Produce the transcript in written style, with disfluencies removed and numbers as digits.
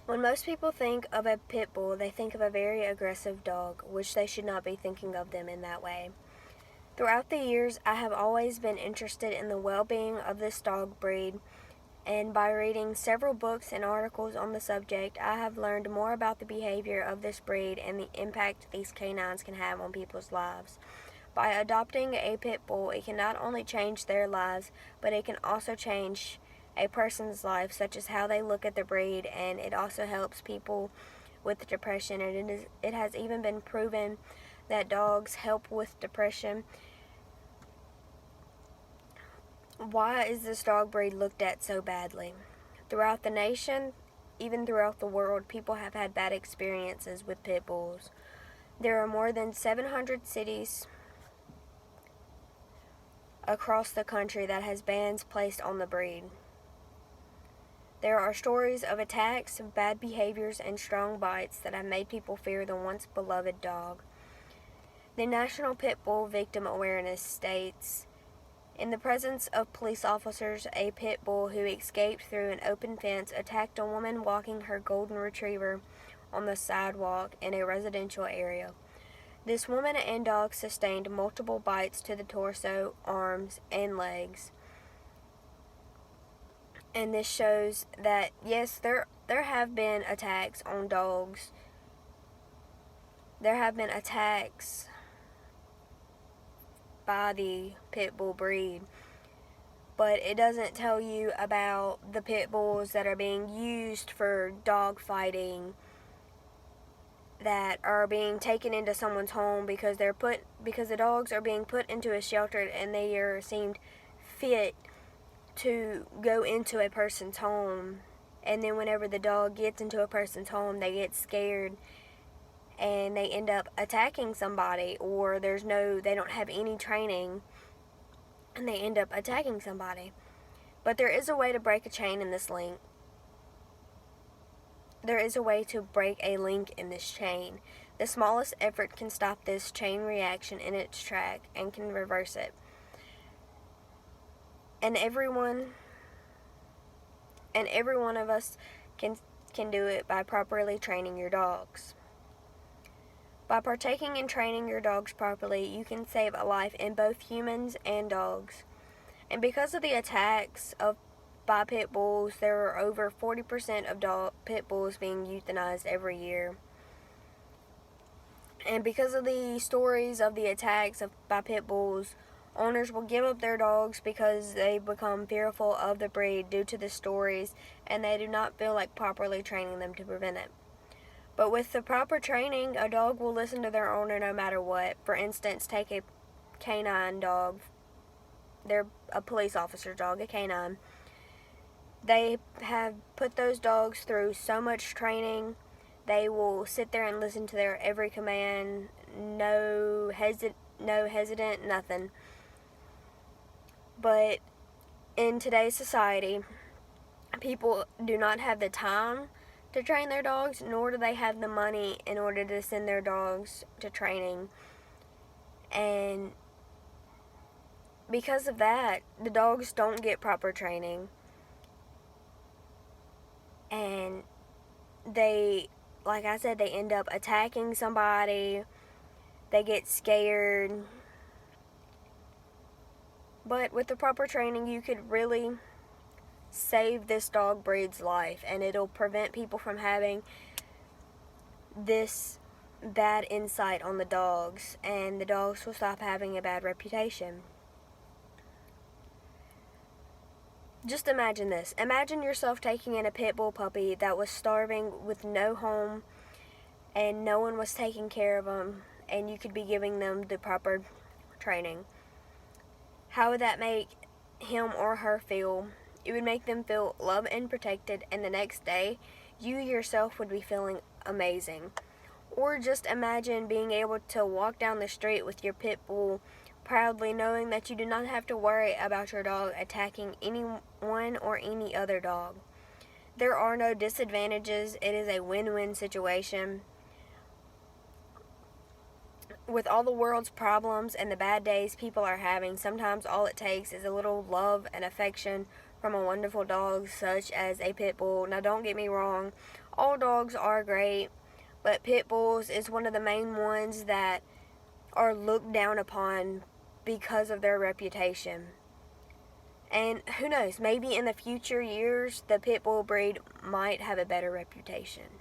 When most people think of a pit bull, they think of a very aggressive dog, which they should not be thinking of them in that way. Throughout the years, I have always been interested in the well being of this dog breed, and by reading several books and articles on the subject, I have learned more about the behavior of this breed and the impact these canines can have on people's lives. By adopting a pit bull, it can not only change their lives, but it can also change a person's life, such as how they look at the breed, and it also helps people with depression. And it has even been proven that dogs help with depression. Why is this dog breed looked at so badly? Throughout the nation, even throughout the world, people have had bad experiences with pit bulls. There are more than 700 cities across the country that has bans placed on the breed. There are stories of attacks, bad behaviors, and strong bites that have made people fear the once beloved dog. The National Pit Bull Victim Awareness states, in the presence of police officers, a pit bull who escaped through an open fence attacked a woman walking her golden retriever on the sidewalk in a residential area. This woman and dog sustained multiple bites to the torso, arms, and legs. And this shows that, yes, there have been attacks on dogs. There have been attacks by the pit bull breed. But it doesn't tell you about the pit bulls that are being used for dog fighting, that are being taken into someone's home because the dogs are being put into a shelter and they are seemed fit to go into a person's home, and then whenever the dog gets into a person's home, they get scared and they end up attacking somebody, or they don't have any training and they end up attacking somebody. But there is a way to break a chain in this link. There is a way to break a link in this chain. The smallest effort can stop this chain reaction in its track and can reverse it. And every one of us can do it by properly training your dogs. By partaking in training your dogs properly, you can save a life in both humans and dogs. And because of the attacks by pit bulls, there are over 40% of pit bulls being euthanized every year. And because of the stories of the attacks by pit bulls, owners will give up their dogs because they become fearful of the breed due to the stories, and they do not feel like properly training them to prevent it. But with the proper training, a dog will listen to their owner no matter what. For instance, take a canine dog. They're a police officer's dog, a canine. They have put those dogs through so much training. They will sit there and listen to their every command, no hesitant, nothing. But in today's society, people do not have the time to train their dogs, nor do they have the money in order to send their dogs to training. And because of that, the dogs don't get proper training. And they, like I said, they end up attacking somebody. They get scared. But with the proper training, you could really save this dog breed's life, and it'll prevent people from having this bad insight on the dogs, and the dogs will stop having a bad reputation. Just imagine this. Imagine yourself taking in a pit bull puppy that was starving with no home and no one was taking care of them, and you could be giving them the proper training. How would that make him or her feel? It would make them feel loved and protected, and the next day, you yourself would be feeling amazing. Or just imagine being able to walk down the street with your pit bull proudly, knowing that you do not have to worry about your dog attacking anyone or any other dog. There are no disadvantages. It is a win-win situation. With all the world's problems and the bad days people are having, sometimes all it takes is a little love and affection from a wonderful dog such as a pit bull. Now, don't get me wrong, all dogs are great, but pit bulls is one of the main ones that are looked down upon because of their reputation. And who knows, maybe in the future years, the pit bull breed might have a better reputation.